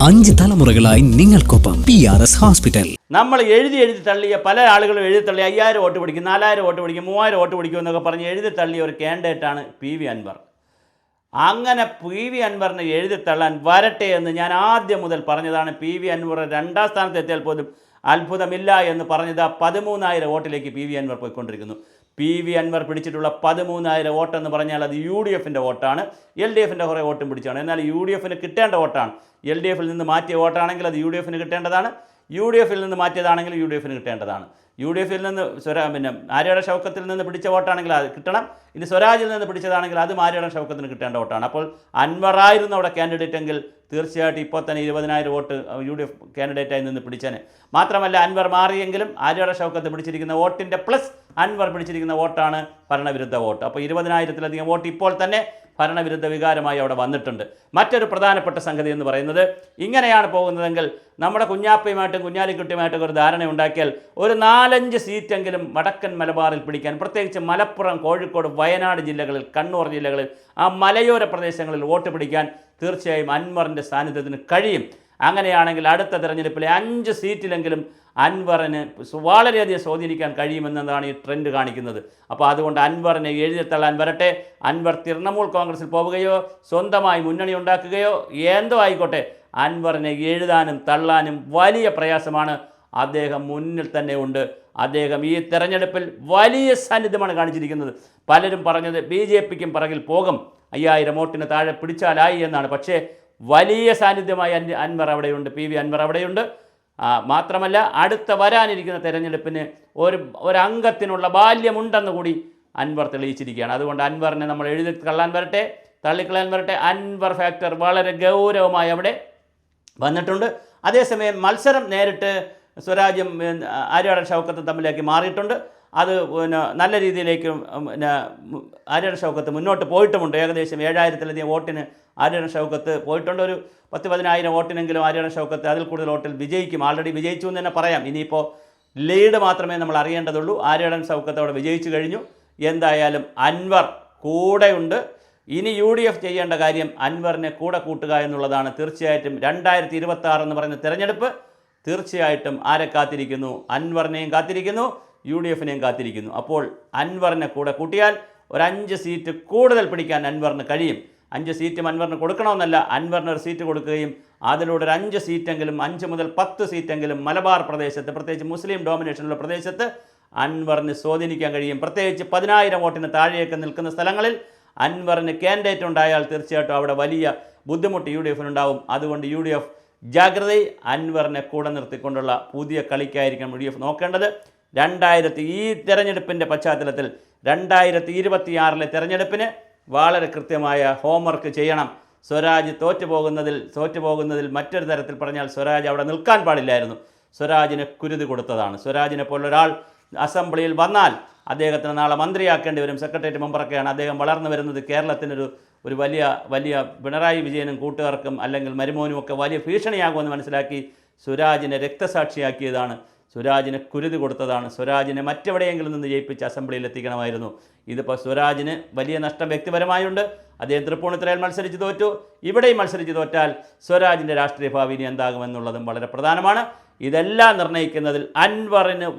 5 തലമുറകളായി നിങ്ങൾക്കൊപ്പം PRS hospital. നമ്മൾ എഴുതി തള്ളിയ പല ആളുകളും എഴുതി തള്ളി 5000 വോട്ട് പിടിക്കും, 4000 വോട്ട് പിടിക്കും, 3000 വോട്ട് പിടിക്കും എന്നൊക്കെ പറഞ്ഞ് എഴുതി തള്ളിയ ഒരു കാൻഡിഡേറ്റാണ് PV അൻവർ. അങ്ങനെ PV അൻവറിനെ എഴുതി തള്ളാൻ വരട്ടെ എന്ന് ഞാൻ ആദ്യം മുതൽ പറഞ്ഞതാണ്. PV അൻവർ 2ാം സ്ഥാനത്ത് എത്തിയാൽ പോലും അത്ഭുതമില്ല എന്ന് പറഞ്ഞത് 13,000 വോട്ടിലേക്ക് PV അൻവർ പോയിക്കൊണ്ടിരിക്കുന്നു. PV അൻവർ പിടിച്ചിട്ടുള്ള 13,000 വോട്ടെന്ന് പറഞ്ഞാൽ അത് UDFിൻ്റെ വോട്ടാണ്. LDFിൻ്റെ കുറേ വോട്ടും പിടിച്ചാണ്. എന്നാൽ UDFിന് കിട്ടേണ്ട വോട്ടാണ്. LDFിൽ നിന്ന് മാറ്റിയ വോട്ടാണെങ്കിൽ അത് UDFിന് കിട്ടേണ്ടതാണ്. UDFിൽ നിന്ന് മാറ്റിയതാണെങ്കിൽ UDFിന് കിട്ടേണ്ടതാണ്. UDFിൽ നിന്ന് ആര്യയുടെ ഷൗക്കത്തിൽ നിന്ന് പിടിച്ച വോട്ടാണെങ്കിൽ അത് കിട്ടണം. ഇനി സ്വരാജിൽ നിന്ന് പിടിച്ചതാണെങ്കിൽ അത് ആര്യയുടെ ഷൗക്കത്തിന് കിട്ടേണ്ട വോട്ടാണ്. അപ്പോൾ അൻവറായിരുന്നു അവിടെ കാൻഡിഡേറ്റ് എങ്കിൽ തീർച്ചയായിട്ടും ഇപ്പോൾ തന്നെ 20,000 വോട്ട് UDF കാൻഡിഡേറ്റായി നിന്ന് പിടിച്ചേനെ. മാത്രമല്ല അൻവർ മാറിയെങ്കിലും ആര്യയുടെ ഷൗക്കത്ത് പിടിച്ചിരിക്കുന്ന വോട്ടിൻ്റെ പ്ലസ് അൻവർ പിടിച്ചിരിക്കുന്ന വോട്ടാണ് ഭരണവിരുദ്ധ വോട്ട്. അപ്പോൾ 20,000-ലധികം വോട്ട് ഇപ്പോൾ തന്നെ ഭരണവിരുദ്ധ വികാരമായി അവിടെ വന്നിട്ടുണ്ട്. മറ്റൊരു പ്രധാനപ്പെട്ട സംഗതി എന്ന് പറയുന്നത്, ഇങ്ങനെയാണ് പോകുന്നതെങ്കിൽ നമ്മുടെ കുഞ്ഞാപ്പയുമായിട്ടും കുഞ്ഞാലിക്കുട്ടിയുമായിട്ടും ഒരു ധാരണ ഉണ്ടാക്കിയാൽ ഒരു 4-5 സീറ്റെങ്കിലും വടക്കൻ മലബാറിൽ പിടിക്കാൻ, പ്രത്യേകിച്ച് മലപ്പുറം, കോഴിക്കോട്, വയനാട് ജില്ലകളിൽ, കണ്ണൂർ ജില്ലകളിൽ, ആ മലയോര പ്രദേശങ്ങളിൽ വോട്ട് പിടിക്കാൻ തീർച്ചയായും അൻവറിൻ്റെ സാന്നിധ്യത്തിന് കഴിയും. അങ്ങനെയാണെങ്കിൽ അടുത്ത തെരഞ്ഞെടുപ്പിലെ 5 സീറ്റിലെങ്കിലും അൻവറിന് വളരെയധികം സ്വാധീനിക്കാൻ കഴിയുമെന്നതാണ് ഈ ട്രെൻഡ് കാണിക്കുന്നത്. അപ്പോൾ അതുകൊണ്ട് അൻവറിനെ എഴുതിത്തള്ളാൻ വരട്ടെ. അൻവർ തൃണമൂൽ കോൺഗ്രസിൽ പോവുകയോ സ്വന്തമായി മുന്നണി ഉണ്ടാക്കുകയോ എന്തോ ആയിക്കോട്ടെ, അൻവറിനെ എഴുതാനും തള്ളാനും വലിയ പ്രയാസമാണ്. അദ്ദേഹം മുന്നിൽ തന്നെ ഉണ്ട്. അദ്ദേഹം ഈ തെരഞ്ഞെടുപ്പിൽ വലിയ സാന്നിധ്യമാണ് കാണിച്ചിരിക്കുന്നത്. പലരും പറഞ്ഞത് BJPക്കും പിറകിൽ പോകും, 5000 വോട്ടിന് താഴെ പിടിച്ചാലായി എന്നാണ്. പക്ഷേ വലിയ സാന്നിധ്യമായി അൻവർ അവിടെയുണ്ട്, PV അൻവർ അവിടെയുണ്ട്. മാത്രമല്ല അടുത്ത വരാനിരിക്കുന്ന തെരഞ്ഞെടുപ്പിന് ഒരു അംഗത്തിനുള്ള ബാല്യമുണ്ടെന്ന് കൂടി അൻവർ തെളിയിച്ചിരിക്കുകയാണ്. അതുകൊണ്ട് അൻവറിനെ നമ്മൾ എഴുതി തള്ളാൻ വരട്ടെ, തള്ളിക്കളയാൻ വരട്ടെ. അൻവർ ഫാക്ടർ വളരെ ഗൗരവമായി അവിടെ വന്നിട്ടുണ്ട്. അതേസമയം മത്സരം നേരിട്ട് സ്വരാജും ആര്യയുടെ ഷൗക്കത്തും തമ്മിലേക്ക് മാറിയിട്ടുണ്ട്. അത് നല്ല രീതിയിലേക്ക് ആര്യയുടെ ഷൗക്കത്ത് മുന്നോട്ട് പോയിട്ടുമുണ്ട്. ഏകദേശം 7,000-ലധികം വോട്ടിന് ആര്യയുടെ ഷൗക്കത്ത് പോയിട്ടുണ്ട്. ഒരു 10,000-10,000 വോട്ടിനെങ്കിലും ആര്യയുടെ ഷൗക്കത്ത് അതിൽ കൂടുതൽ വോട്ടിൽ വിജയിക്കും. ആൾറെഡി വിജയിച്ചു എന്ന് തന്നെ പറയാം. ഇനിയിപ്പോൾ ലീഡ് മാത്രമേ നമ്മൾ അറിയേണ്ടതുള്ളൂ. ആര്യയുടെ ഷൗക്കത്ത് അവിടെ വിജയിച്ചു കഴിഞ്ഞു. എന്തായാലും അൻവർ കൂടെയുണ്ട്. ഇനി UDF ചെയ്യേണ്ട കാര്യം അൻവറിനെ കൂടെ കൂട്ടുക എന്നുള്ളതാണ്. തീർച്ചയായിട്ടും 2026 എന്ന് പറയുന്ന തിരഞ്ഞെടുപ്പ് തീർച്ചയായിട്ടും ആരെ കാത്തിരിക്കുന്നു? അൻവറിനെയും കാത്തിരിക്കുന്നു, UDFിനെയും കാത്തിരിക്കുന്നു. അപ്പോൾ അൻവറിനെ കൂടെ കൂട്ടിയാൽ ഒരു 5 സീറ്റ് കൂടുതൽ പിടിക്കാൻ അൻവറിന് കഴിയും. 5 സീറ്റും അൻവറിന് കൊടുക്കണമെന്നല്ല, അൻവറിന് ഒരു സീറ്റ് കൊടുക്കുകയും അതിലൂടെ ഒരു 5 സീറ്റെങ്കിലും, 5 മുതൽ 10 സീറ്റെങ്കിലും മലബാർ പ്രദേശത്ത്, പ്രത്യേകിച്ച് മുസ്ലിം ഡോമിനേഷനുള്ള പ്രദേശത്ത് അൻവറിന് സ്വാധീനിക്കാൻ കഴിയും. പ്രത്യേകിച്ച് 10,000 വോട്ടിന് താഴെയൊക്കെ നിൽക്കുന്ന സ്ഥലങ്ങളിൽ അൻവറിന് കാൻഡിഡേറ്റ് ഉണ്ടായാൽ തീർച്ചയായിട്ടും അവിടെ വലിയ ബുദ്ധിമുട്ട് UDFിനുണ്ടാവും. അതുകൊണ്ട് UDF ജാഗ്രത, അൻവറിനെ കൂടെ നിർത്തിക്കൊണ്ടുള്ള പുതിയ കളിക്കായിരിക്കണം UDF നോക്കേണ്ടത്. ഈ തെരഞ്ഞെടുപ്പിൻ്റെ പശ്ചാത്തലത്തിൽ 2026 തെരഞ്ഞെടുപ്പിന് വളരെ കൃത്യമായ ഹോംവർക്ക് ചെയ്യണം. സ്വരാജ് തോറ്റുപോകുന്നതിൽ മറ്റൊരു തരത്തിൽ പറഞ്ഞാൽ സ്വരാജ് അവിടെ നിൽക്കാൻ പാടില്ലായിരുന്നു. സ്വരാജിന് കുരുതി കൊടുത്തതാണ്. സ്വരാജിനെ പോലൊരാൾ അസംബ്ലിയിൽ വന്നാൽ അദ്ദേഹത്തിന് നാളെ മന്ത്രിയാക്കേണ്ടി വരും, സെക്രട്ടേറിയറ്റ് മെമ്പറൊക്കെയാണ്. അദ്ദേഹം വളർന്നു വരുന്നത് കേരളത്തിനൊരു വലിയ പിണറായി വിജയനും കൂട്ടുകാർക്കും അല്ലെങ്കിൽ മരുമോനും ഒക്കെ വലിയ ഭീഷണിയാകുമെന്ന് മനസ്സിലാക്കി സ്വരാജിനെ രക്തസാക്ഷിയാക്കിയതാണ്. സ്വരാജിന് കുരുതി കൊടുത്തതാണ്. സ്വരാജിനെ മറ്റെവിടെയെങ്കിലും നിന്ന് ജയിപ്പിച്ച് അസംബ്ലിയിൽ എത്തിക്കണമായിരുന്നു. ഇതിപ്പോൾ സ്വരാജിന് വലിയ നഷ്ടം വ്യക്തിപരമായുണ്ട്. അദ്ദേഹം തൃപ്പൂണിത്തുറയിൽ മത്സരിച്ച് തോറ്റു. ഇവിടെയും മത്സരിച്ച് തോറ്റാൽ സ്വരാജിൻ്റെ രാഷ്ട്രീയ ഭാവി ഇനി എന്താകുമെന്നുള്ളതും വളരെ പ്രധാനമാണ്. ഇതെല്ലാം നിർണ്ണയിക്കുന്നതിൽ അൻവറിന്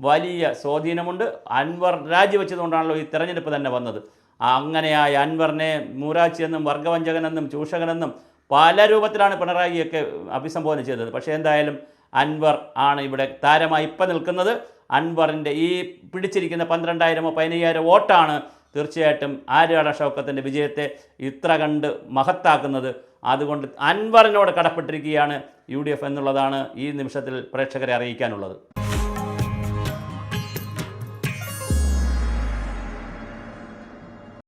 വലിയ സ്വാധീനമുണ്ട്. അൻവർ രാജിവെച്ചതുകൊണ്ടാണല്ലോ ഈ തെരഞ്ഞെടുപ്പ് തന്നെ വന്നത്. അങ്ങനെയായ അൻവറിനെ മൂരാച്ചിയെന്നും വർഗവഞ്ചകനെന്നും ചൂഷകനെന്നും പല രൂപത്തിലാണ് പിണറായിയൊക്കെ അഭിസംബോധന ചെയ്തത്. പക്ഷേ എന്തായാലും അൻവർ ആണ് ഇവിടെ താരമായി ഇപ്പം നിൽക്കുന്നത്. അൻവറിൻ്റെ ഈ പിടിച്ചിരിക്കുന്ന 12,000-15,000 വോട്ടാണ് തീർച്ചയായിട്ടും ആര്യയുടെ ഷൗക്കത്തിൻ്റെ വിജയത്തെ ഇത്ര കണ്ട് മഹത്താക്കുന്നത്. അതുകൊണ്ട് അൻവറിനോട് കടപ്പെട്ടിരിക്കുകയാണ് UDF എന്നുള്ളതാണ് ഈ നിമിഷത്തിൽ പ്രേക്ഷകരെ അറിയിക്കാനുള്ളത്.